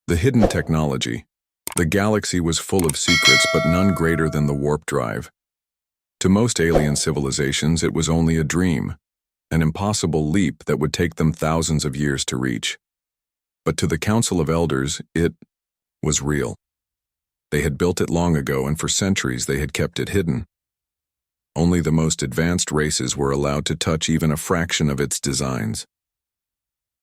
The hidden technology. The galaxy was full of secrets, but none greater than the warp drive. To most alien civilizations, it was only a dream, an impossible leap that would take them thousands of years to reach. But to the Council of Elders, it was real. They had built it long ago, and for centuries they had kept it hidden. Only the most advanced races were allowed to touch even a fraction of its designs.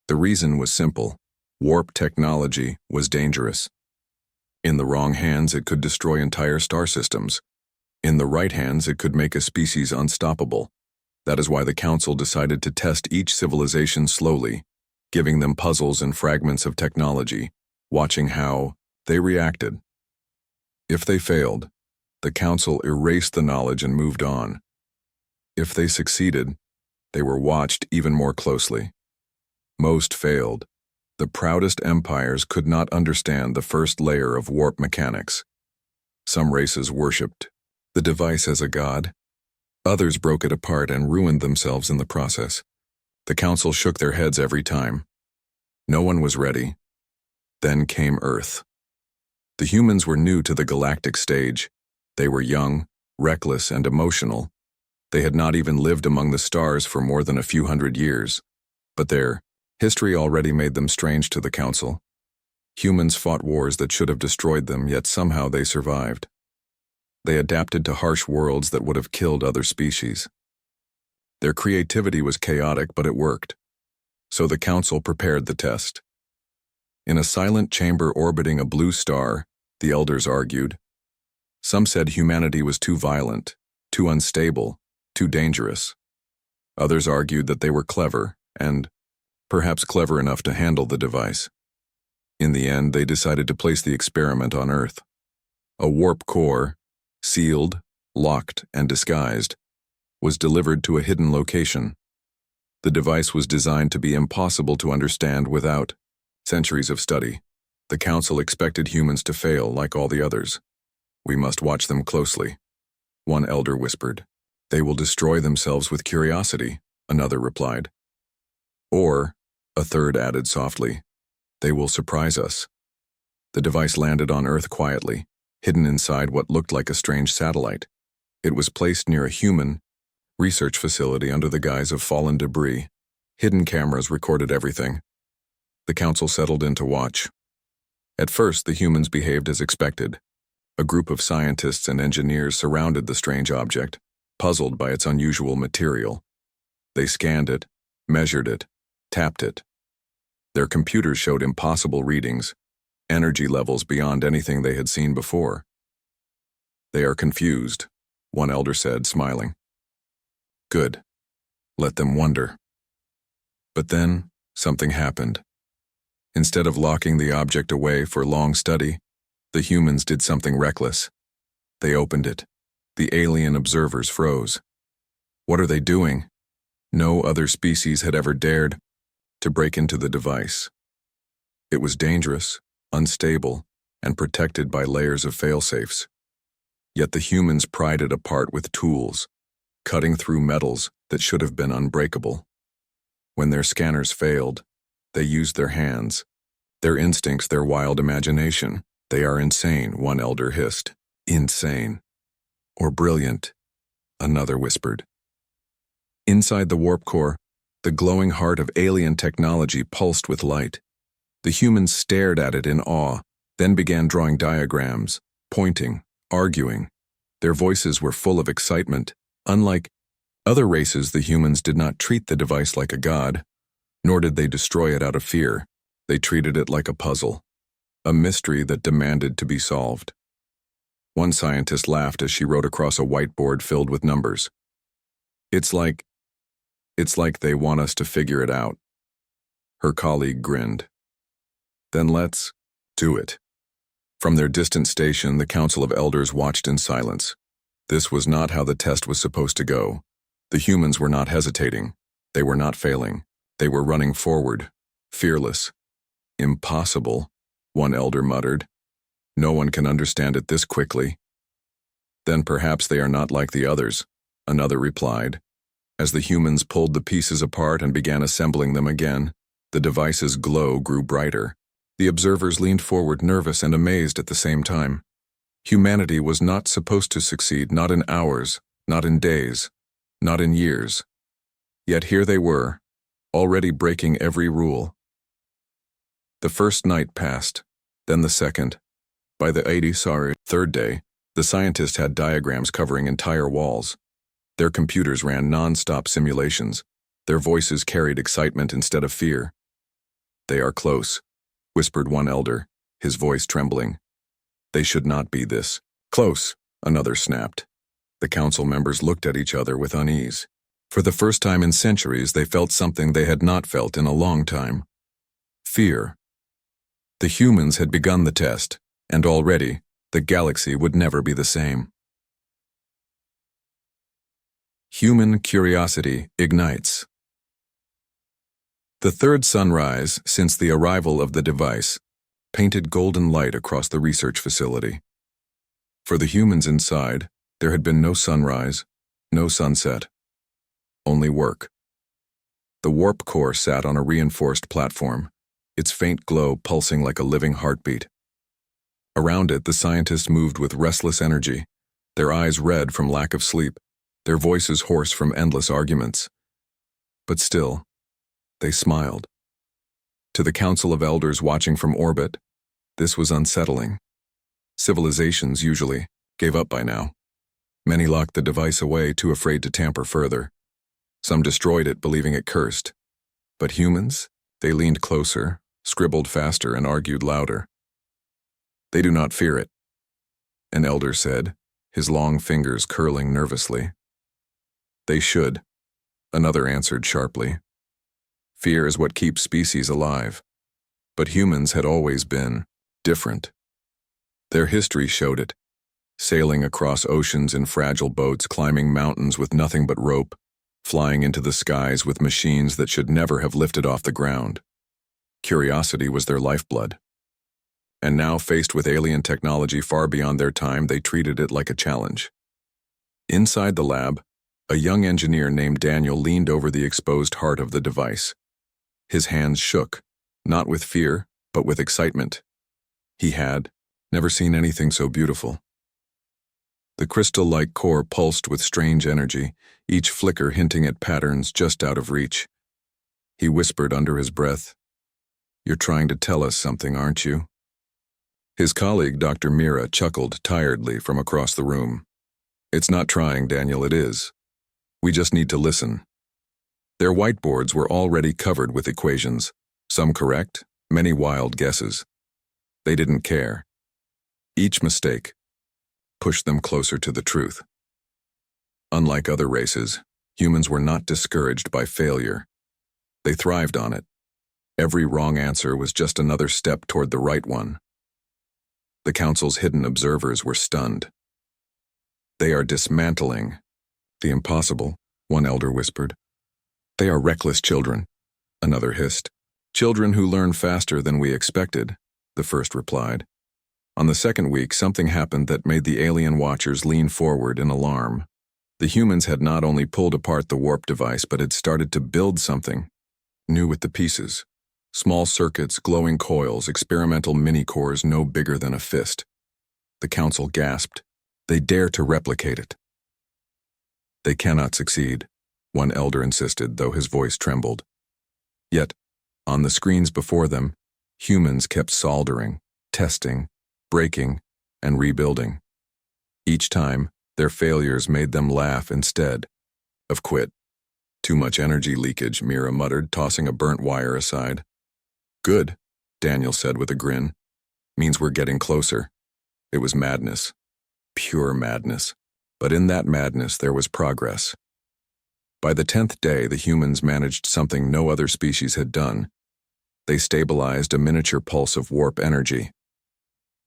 The reason was simple. Warp technology was dangerous. In the wrong hands, it could destroy entire star systems. In the right hands, it could make a species unstoppable. That is why the Council decided to test each civilization slowly, giving them puzzles and fragments of technology, watching how they reacted. If they failed, the Council erased the knowledge and moved on. If they succeeded, they were watched even more closely. Most failed. The proudest empires could not understand the first layer of warp mechanics. Some races worshipped the device as a god. Others broke it apart and ruined themselves in the process. The Council shook their heads every time. No one was ready. Then came Earth. The humans were new to the galactic stage. They were young, reckless, and emotional. They had not even lived among the stars for more than a few hundred years. But their history already made them strange to the Council. Humans fought wars that should have destroyed them, yet somehow they survived. They adapted to harsh worlds that would have killed other species. Their creativity was chaotic, but it worked. So the Council prepared the test. In a silent chamber orbiting a blue star, the Elders argued. Some said humanity was too violent, too unstable, too dangerous. Others argued that they were clever, and perhaps clever enough to handle the device. In the end, they decided to place the experiment on Earth. A warp core, sealed, locked, and disguised, was delivered to a hidden location. The device was designed to be impossible to understand without centuries of study. The Council expected humans to fail like all the others. We must watch them closely. One elder whispered. They will destroy themselves with curiosity, another replied. Or, a third added softly, they will surprise us. The device landed on Earth quietly, hidden inside what looked like a strange satellite. It was placed near a human research facility under the guise of fallen debris. Hidden cameras recorded everything. The Council settled in to watch. At first, the humans behaved as expected. A group of scientists and engineers surrounded the strange object, puzzled by its unusual material. They scanned it, measured it, tapped it. Their computers showed impossible readings, energy levels beyond anything they had seen before. They are confused, one elder said, smiling. Good. Let them wonder. But then, something happened. Instead of locking the object away for long study, the humans did something reckless. They opened it. The alien observers froze. What are they doing? No other species had ever dared to break into the device. It was dangerous, unstable, and protected by layers of failsafes. Yet the humans pried it apart with tools, cutting through metals that should have been unbreakable. When their scanners failed, they used their hands, their instincts, their wild imagination. They are insane, one elder hissed. Insane. Or brilliant, another whispered. Inside the warp core, the glowing heart of alien technology pulsed with light. The humans stared at it in awe, then began drawing diagrams, pointing, arguing. Their voices were full of excitement. Unlike other races, the humans did not treat the device like a god, nor did they destroy it out of fear. They treated it like a puzzle, a mystery that demanded to be solved. One scientist laughed as she wrote across a whiteboard filled with numbers. It's like they want us to figure it out. Her colleague grinned. Then let's do it. From their distant station, the Council of Elders watched in silence. This was not how the test was supposed to go. The humans were not hesitating. They were not failing. They were running forward, fearless. Impossible, one elder muttered. No one can understand it this quickly. Then perhaps they are not like the others, another replied. As the humans pulled the pieces apart and began assembling them again, the device's glow grew brighter. The observers leaned forward, nervous and amazed at the same time. Humanity was not supposed to succeed, not in hours, not in days, not in years. Yet here they were, already breaking every rule. The first night passed, then the second. By the third day, the scientists had diagrams covering entire walls. Their computers ran non-stop simulations. Their voices carried excitement instead of fear. "They are close," whispered one elder, his voice trembling. "They should not be this close," another snapped. The council members looked at each other with unease. For the first time in centuries, they felt something they had not felt in a long time. Fear. The humans had begun the test, and already, the galaxy would never be the same. Human curiosity ignites. The third sunrise since the arrival of the device painted golden light across the research facility. For the humans inside, there had been no sunrise, no sunset, only work. The warp core sat on a reinforced platform, its faint glow pulsing like a living heartbeat. Around it, the scientists moved with restless energy, their eyes red from lack of sleep, their voices hoarse from endless arguments. But still, they smiled. To the Council of Elders watching from orbit, this was unsettling. Civilizations usually gave up by now. Many locked the device away, too afraid to tamper further. Some destroyed it, believing it cursed. But humans, they leaned closer, scribbled faster, and argued louder. "They do not fear it," an elder said, his long fingers curling nervously. "They should," another answered sharply. "Fear is what keeps species alive. But humans had always been different. Their history showed it, sailing across oceans in fragile boats, climbing mountains with nothing but rope, flying into the skies with machines that should never have lifted off the ground. Curiosity was their lifeblood. And now, faced with alien technology far beyond their time, they treated it like a challenge. Inside the lab, a young engineer named Daniel leaned over the exposed heart of the device. His hands shook, not with fear, but with excitement. He had never seen anything so beautiful. The crystal-like core pulsed with strange energy, each flicker hinting at patterns just out of reach. He whispered under his breath, "You're trying to tell us something, aren't you?" His colleague, Dr. Mira, chuckled tiredly from across the room. "It's not trying, Daniel, it is. We just need to listen." Their whiteboards were already covered with equations, some correct, many wild guesses. They didn't care. Each mistake pushed them closer to the truth. Unlike other races, humans were not discouraged by failure. They thrived on it. Every wrong answer was just another step toward the right one. The council's hidden observers were stunned. "They are dismantling the impossible," one elder whispered. "They are reckless children," another hissed. "Children who learn faster than we expected," the first replied. On the second week, something happened that made the alien watchers lean forward in alarm. The humans had not only pulled apart the warp device, but had started to build something new with the pieces. Small circuits, glowing coils, experimental mini-cores no bigger than a fist. The council gasped. They dare to replicate it. "They cannot succeed," one elder insisted, though his voice trembled. Yet, on the screens before them, humans kept soldering, testing, breaking, and rebuilding. Each time, their failures made them laugh instead of quit. "Too much energy leakage," Mira muttered, tossing a burnt wire aside. "Good," Daniel said with a grin. "Means we're getting closer." It was madness. Pure madness. But in that madness, there was progress. By the 10th day, the humans managed something no other species had done. They stabilized a miniature pulse of warp energy.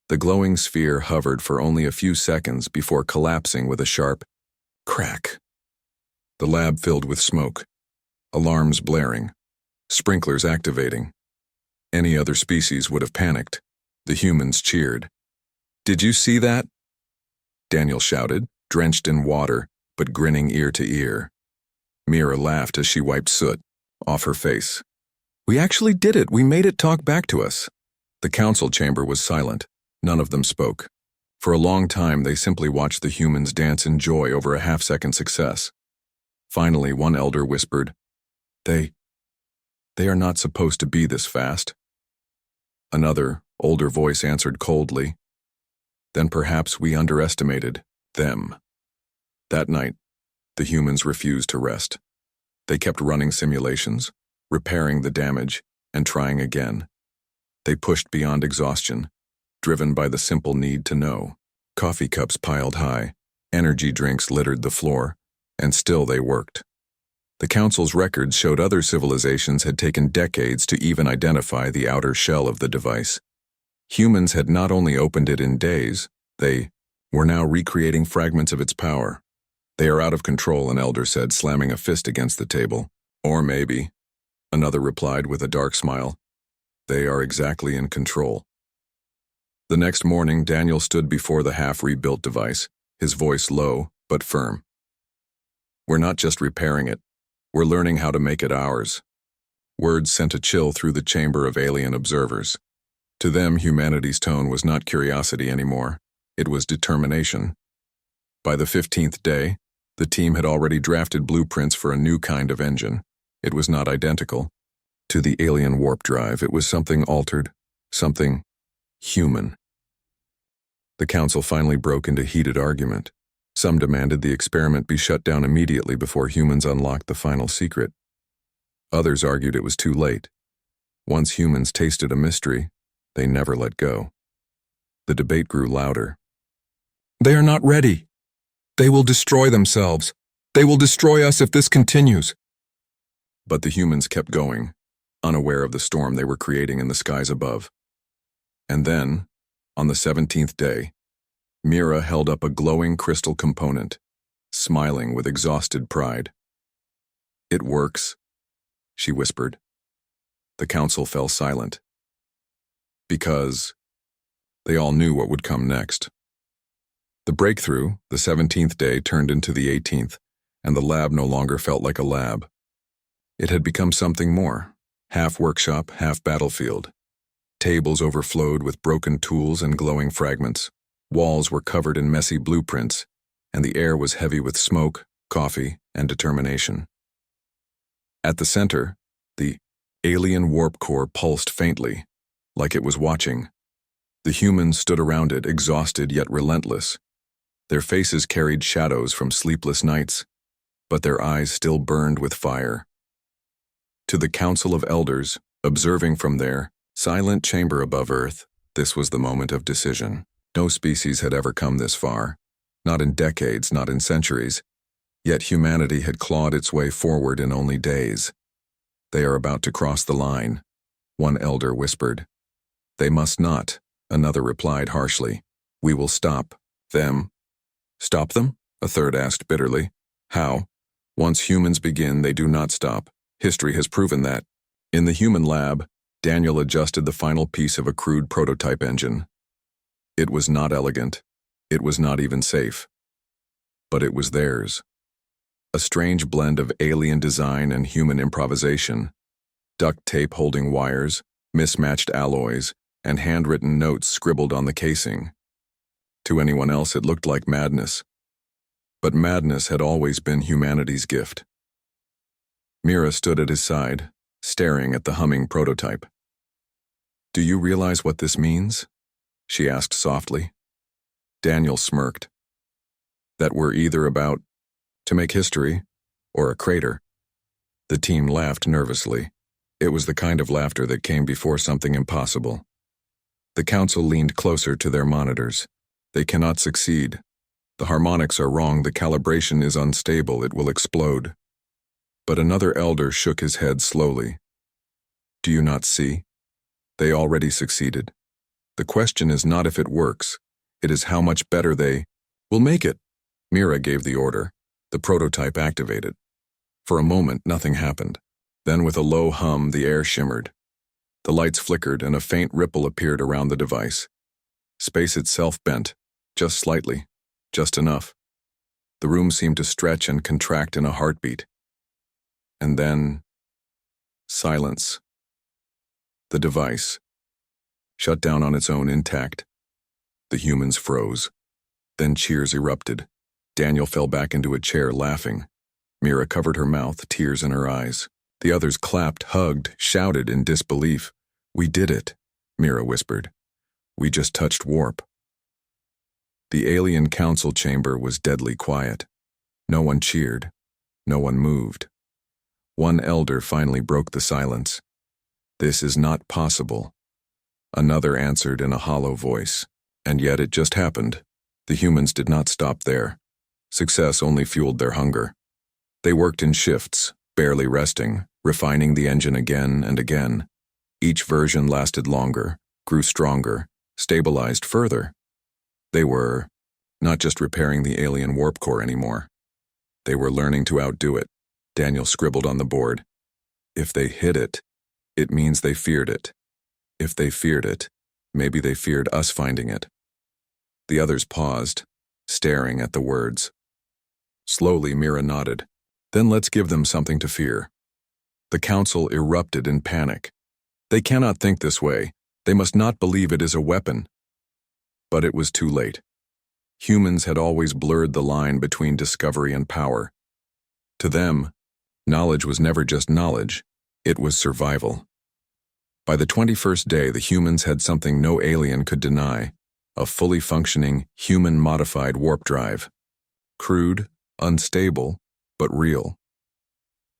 The glowing sphere hovered for only a few seconds before collapsing with a sharp crack. The lab filled with smoke, alarms blaring, sprinklers activating. Any other species would have panicked. The humans cheered. "Did you see that?" Daniel shouted, drenched in water, but grinning ear to ear. Mira laughed as she wiped soot off her face. "We actually did it. We made it talk back to us." The council chamber was silent. None of them spoke. For a long time, they simply watched the humans dance in joy over a half-second success. Finally, one elder whispered, They are not supposed to be this fast." Another, older voice answered coldly, "Then perhaps we underestimated them." That night, the humans refused to rest. They kept running simulations, repairing the damage, and trying again. They pushed beyond exhaustion, driven by the simple need to know. Coffee cups piled high, energy drinks littered the floor, and still they worked. The Council's records showed other civilizations had taken decades to even identify the outer shell of the device. Humans had not only opened it in days, they were now recreating fragments of its power. "They are out of control," an elder said, slamming a fist against the table. "Or maybe," another replied with a dark smile, "they are exactly in control." The next morning, Daniel stood before the half-rebuilt device, his voice low but firm. "We're not just repairing it. We're learning how to make it ours." Words sent a chill through the chamber of alien observers. To them, humanity's tone was not curiosity anymore. It was determination. By the 15th day, the team had already drafted blueprints for a new kind of engine. It was not identical to the alien warp drive. It was something altered, something human. The council finally broke into heated argument. Some demanded the experiment be shut down immediately before humans unlocked the final secret. Others argued it was too late. Once humans tasted a mystery, they never let go. The debate grew louder. "They are not ready. They will destroy themselves. They will destroy us if this continues." But the humans kept going, unaware of the storm they were creating in the skies above. And then, on the 17th day, Mira held up a glowing crystal component, smiling with exhausted pride. "It works," she whispered. The council fell silent. Because they all knew what would come next. The breakthrough, the 17th day, turned into the 18th, and the lab no longer felt like a lab. It had become something more, half workshop, half battlefield. Tables overflowed with broken tools and glowing fragments. Walls were covered in messy blueprints, and the air was heavy with smoke, coffee, and determination. At the center, the alien warp core pulsed faintly, like it was watching. The humans stood around it, exhausted yet relentless. Their faces carried shadows from sleepless nights, but their eyes still burned with fire. To the Council of Elders, observing from their silent chamber above Earth, this was the moment of decision. No species had ever come this far, not in decades, not in centuries, yet humanity had clawed its way forward in only days. "They are about to cross the line," one elder whispered. "They must not," another replied harshly. "We will stop them." "Stop them?" a third asked bitterly. "How? Once humans begin, they do not stop. History has proven that." In the human lab, Daniel adjusted the final piece of a crude prototype engine. It was not elegant. It was not even safe. But it was theirs. A strange blend of alien design and human improvisation. Duct tape holding wires, mismatched alloys, and handwritten notes scribbled on the casing. To anyone else, it looked like madness. But madness had always been humanity's gift. Mira stood at his side, staring at the humming prototype. "Do you realize what this means?" she asked softly. Daniel smirked. "That we're either about to make history or a crater." The team laughed nervously. It was the kind of laughter that came before something impossible. The council leaned closer to their monitors. "They cannot succeed. The harmonics are wrong, the calibration is unstable, it will explode." But another elder shook his head slowly. "Do you not see? They already succeeded. The question is not if it works, it is how much better they will make it." Mira gave the order. The prototype activated. For a moment, nothing happened. Then with a low hum, the air shimmered. The lights flickered and a faint ripple appeared around the device. Space itself bent, just slightly, just enough. The room seemed to stretch and contract in a heartbeat. And then, silence. The device, shut down on its own intact. The humans froze. Then cheers erupted. Daniel fell back into a chair, laughing. Mira covered her mouth, tears in her eyes. The others clapped, hugged, shouted in disbelief. "We did it," Mira whispered. "We just touched warp." The alien council chamber was deadly quiet. No one cheered. No one moved. One elder finally broke the silence. "This is not possible." Another answered in a hollow voice. And yet it just happened. The humans did not stop there. Success only fueled their hunger. They worked in shifts, barely resting, refining the engine again and again. Each version lasted longer, grew stronger, stabilized further. They were not just repairing the alien warp core anymore. They were learning to outdo it. Daniel scribbled on the board. If they hit it, it means they feared it. If they feared it, maybe they feared us finding it. The others paused, staring at the words. Slowly, Mira nodded. "Then let's give them something to fear." The council erupted in panic. "They cannot think this way. They must not believe it is a weapon." But it was too late. Humans had always blurred the line between discovery and power. To them, knowledge was never just knowledge, it was survival. By the 21st day, the humans had something no alien could deny: a fully functioning, human-modified warp drive. Crude, unstable, but real.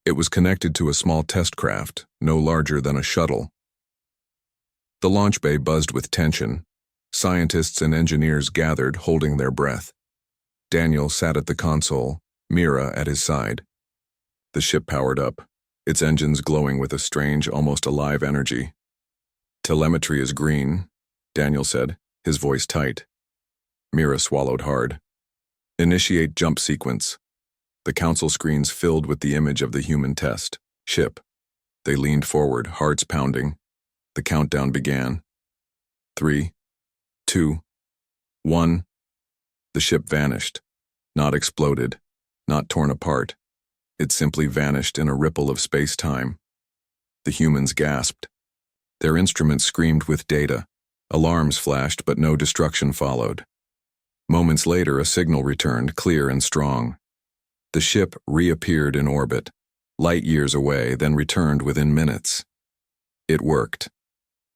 It was connected to a small test craft, no larger than a shuttle. The launch bay buzzed with tension. Scientists and engineers gathered, holding their breath. Daniel sat at the console, Mira at his side. The ship powered up, its engines glowing with a strange, almost alive energy. "Telemetry is green," Daniel said, his voice tight. Mira swallowed hard. "Initiate jump sequence." The council screens filled with the image of the human test ship. They leaned forward, hearts pounding. The countdown began. 3, 2, 1. The ship vanished. Not exploded, not torn apart. It simply vanished in a ripple of space-time. The humans gasped. Their instruments screamed with data. Alarms flashed, but no destruction followed. Moments later, a signal returned, clear and strong. The ship reappeared in orbit, light years away, then returned within minutes. It worked.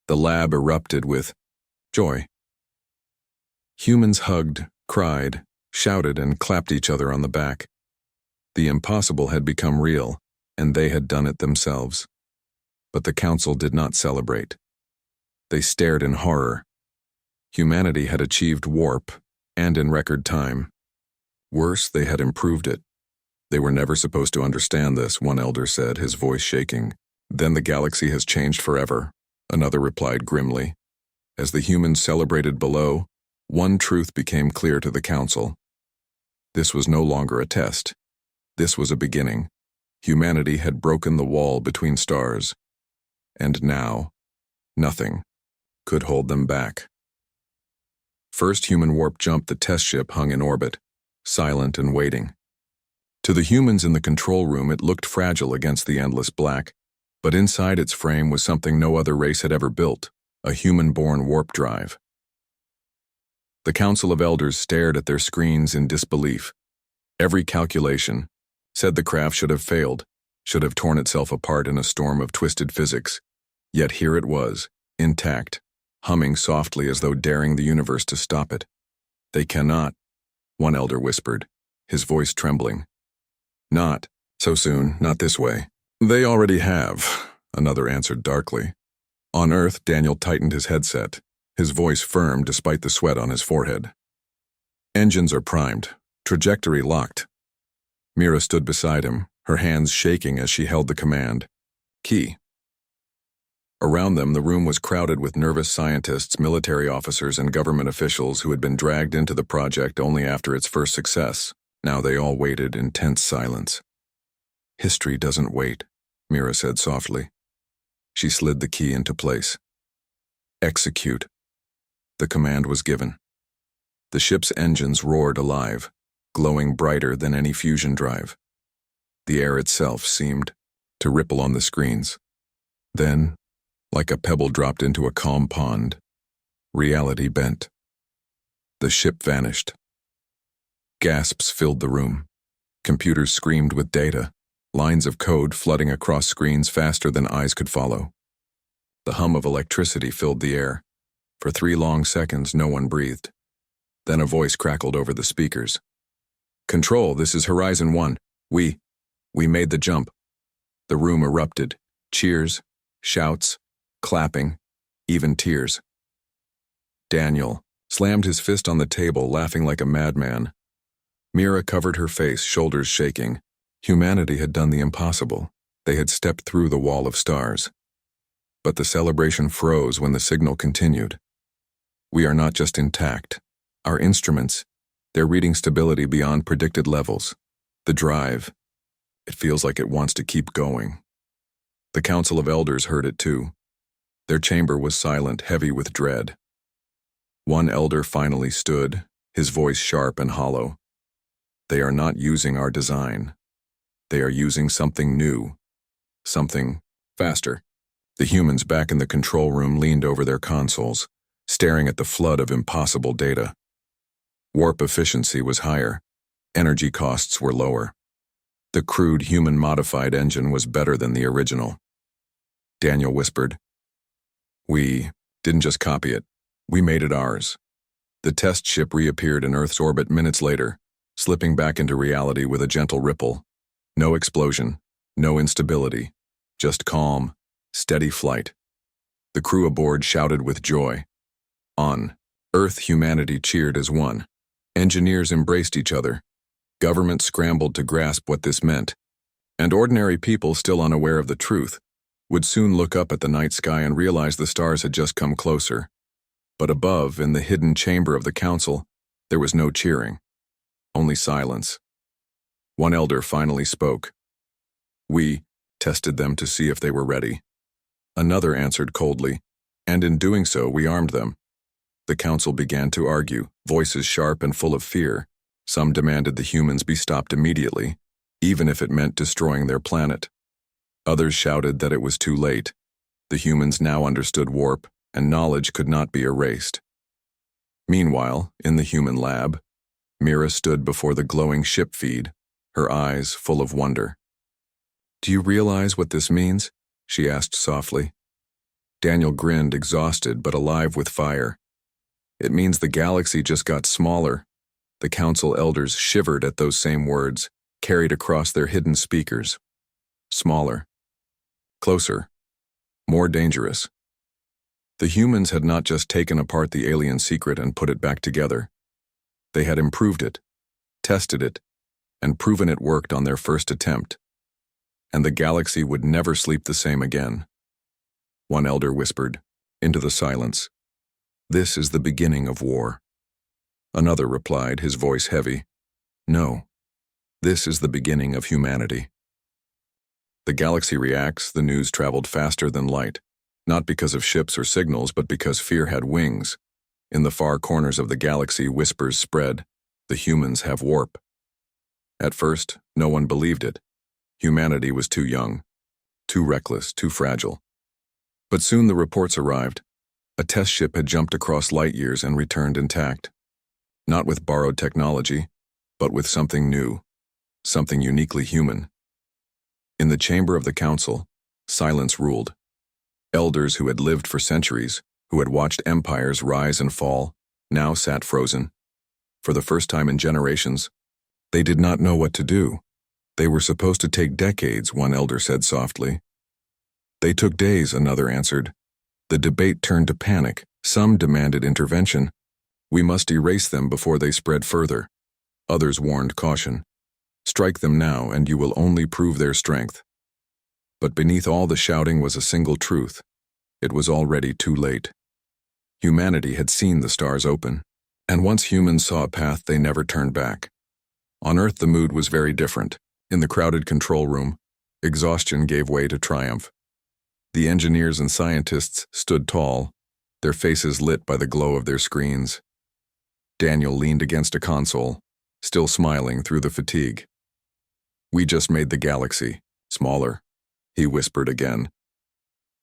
The lab erupted with joy. Humans hugged, cried, shouted, and clapped each other on the back. The impossible had become real, and they had done it themselves. But the council did not celebrate. They stared in horror. Humanity had achieved warp, and in record time. Worse, they had improved it. "They were never supposed to understand this," one elder said, his voice shaking. "Then the galaxy has changed forever," another replied grimly. As the humans celebrated below, one truth became clear to the council. This was no longer a test. This was a beginning. Humanity had broken the wall between stars. And now, nothing could hold them back. First human warp jump, the test ship hung in orbit, silent and waiting. To the humans in the control room, it looked fragile against the endless black, but inside its frame was something no other race had ever built: a human-born warp drive. The Council of Elders stared at their screens in disbelief. Every calculation said the craft should have failed, should have torn itself apart in a storm of twisted physics. Yet here it was, intact, humming softly as though daring the universe to stop it. "They cannot," one elder whispered, his voice trembling. "Not so soon, not this way." "They already have," another answered darkly. On Earth, Daniel tightened his headset, his voice firm despite the sweat on his forehead. "Engines are primed, trajectory locked." Mira stood beside him, her hands shaking as she held the command. "Key." Around them, the room was crowded with nervous scientists, military officers, and government officials who had been dragged into the project only after its first success. Now they all waited in tense silence. "History doesn't wait," Mira said softly. She slid the key into place. "Execute." The command was given. The ship's engines roared alive, glowing brighter than any fusion drive. The air itself seemed to ripple on the screens. Then, like a pebble dropped into a calm pond, Reality bent. The ship vanished. Gasps filled the room. Computers screamed with data, lines of code flooding across screens faster than eyes could follow. The hum of electricity filled the air. For 3 long seconds, no one breathed. Then a voice crackled over the speakers. "Control, this is Horizon 1. We made the jump." The room erupted. Cheers, shouts, clapping, even tears. Daniel slammed his fist on the table, laughing like a madman. Mira covered her face, shoulders shaking. Humanity had done the impossible. They had stepped through the wall of stars. But the celebration froze when the signal continued. "We are not just intact. Our instruments, they're reading stability beyond predicted levels. The drive, it feels like it wants to keep going." The Council of Elders heard it too. Their chamber was silent, heavy with dread. One elder finally stood, his voice sharp and hollow. "They are not using our design. They are using something new. Something faster." The humans back in the control room leaned over their consoles, staring at the flood of impossible data. Warp efficiency was higher. Energy costs were lower. The crude human-modified engine was better than the original. Daniel whispered, "We didn't just copy it. We made it ours." The test ship reappeared in Earth's orbit minutes later, slipping back into reality with a gentle ripple. No explosion, no instability, just calm, steady flight. The crew aboard shouted with joy. On Earth, humanity cheered as one. Engineers embraced each other. Government scrambled to grasp what this meant. And ordinary people, still unaware of the truth, would soon look up at the night sky and realize the stars had just come closer. But above, in the hidden chamber of the council, there was no cheering. Only silence. One elder finally spoke. "We tested them to see if they were ready." Another answered coldly, "And in doing so, we armed them." The council began to argue, voices sharp and full of fear. Some demanded the humans be stopped immediately, even if it meant destroying their planet. Others shouted that it was too late. The humans now understood warp, and knowledge could not be erased. Meanwhile, in the human lab, Mira stood before the glowing ship feed, her eyes full of wonder. "Do you realize what this means?" she asked softly. Daniel grinned, exhausted but alive with fire. "It means the galaxy just got smaller." The council elders shivered at those same words, carried across their hidden speakers. Smaller. Closer. More dangerous. The humans had not just taken apart the alien secret and put it back together. They had improved it, tested it, and proven it worked on their first attempt. And the galaxy would never sleep the same again. One elder whispered, into the silence, "This is the beginning of war." Another replied, his voice heavy, "No, this is the beginning of humanity." The galaxy reacts, the news traveled faster than light, not because of ships or signals, but because fear had wings. In the far corners of the galaxy, whispers spread, "The humans have warp." At first, no one believed it. Humanity was too young, too reckless, too fragile. But soon the reports arrived. A test ship had jumped across light years and returned intact. Not with borrowed technology, but with something new, something uniquely human. In the chamber of the council, silence ruled. Elders who had lived for centuries, who had watched empires rise and fall, now sat frozen. For the first time in generations, they did not know what to do. They were supposed to take decades, one elder said softly. "They took days," another answered. The debate turned to panic. Some demanded intervention. "We must erase them before they spread further." Others warned caution. "Strike them now, and you will only prove their strength." But beneath all the shouting was a single truth. It was already too late. Humanity had seen the stars open, and once humans saw a path, they never turned back. On Earth, the mood was very different. In the crowded control room, exhaustion gave way to triumph. The engineers and scientists stood tall, their faces lit by the glow of their screens. Daniel leaned against a console, still smiling through the fatigue. "We just made the galaxy smaller," he whispered again.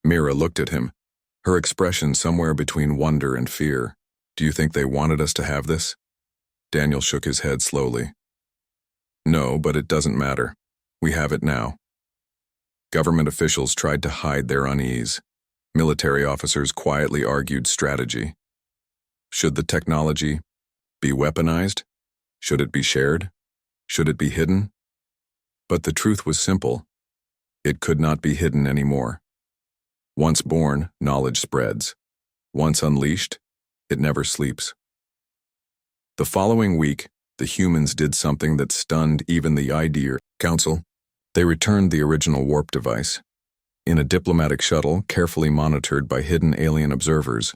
Mira looked at him. her expression somewhere between wonder and fear. Do you think they wanted us to have this? Daniel shook his head slowly. No, but it doesn't matter. We have it now. Government officials tried to hide their unease. Military officers quietly argued strategy. Should the technology be weaponized? Should it be shared? Should it be hidden? But the truth was simple. It could not be hidden anymore. Once born, knowledge spreads. Once unleashed, it never sleeps. The following week, the humans did something that stunned even the IDEA Council. They returned the original warp device. In a diplomatic shuttle carefully monitored by hidden alien observers,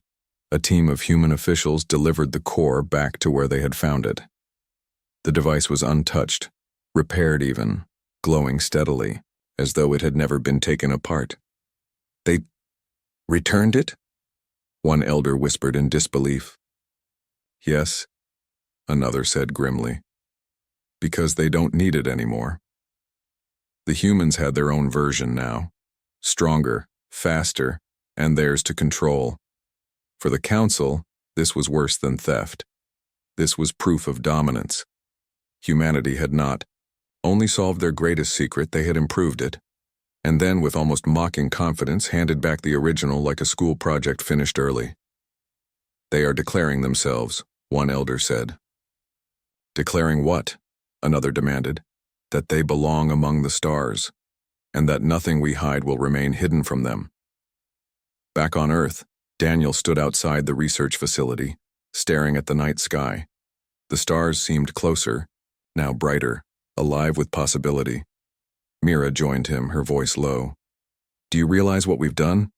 a team of human officials delivered the core back to where they had found it. The device was untouched, repaired even, glowing steadily, as though it had never been taken apart. They returned it? One elder whispered in disbelief. Yes, another said grimly. Because they don't need it anymore. The humans had their own version now. Stronger, faster, and theirs to control. For the Council, this was worse than theft. This was proof of dominance. Humanity had not only solved their greatest secret, they had improved it. And then, with almost mocking confidence, handed back the original like a school project finished early. They are declaring themselves, one elder said. Declaring what? Another demanded. That they belong among the stars, and that nothing we hide will remain hidden from them. Back on Earth, Daniel stood outside the research facility, staring at the night sky. The stars seemed closer, now brighter, alive with possibility. Mira joined him, her voice low. Do you realize what we've done?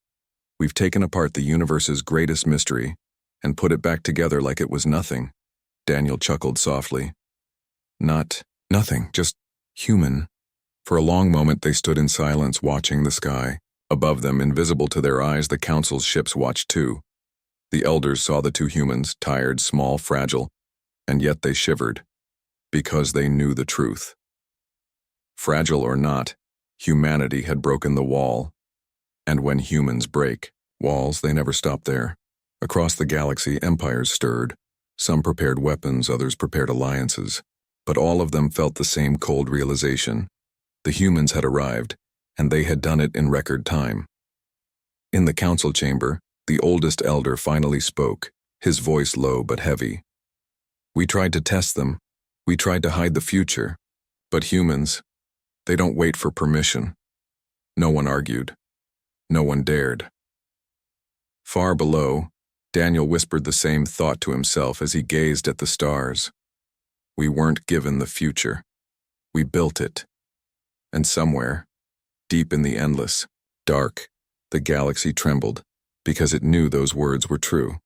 We've taken apart the universe's greatest mystery and put it back together like it was nothing. Daniel chuckled softly. Nothing, just human. For a long moment they stood in silence watching the sky. Above them, invisible to their eyes, the Council's ships watched too. The elders saw the two humans, tired, small, fragile, and yet they shivered, because they knew the truth. Fragile or not, humanity had broken the wall. And when humans break walls, they never stop there. Across the galaxy, empires stirred. Some prepared weapons, others prepared alliances. But all of them felt the same cold realization. The humans had arrived, and they had done it in record time. In the council chamber, the oldest elder finally spoke, his voice low but heavy. We tried to test them. We tried to hide the future. But humans, they don't wait for permission. No one argued. No one dared. Far below, Daniel whispered the same thought to himself as he gazed at the stars. We weren't given the future. We built it. And somewhere, deep in the endless, dark, the galaxy trembled, because it knew those words were true.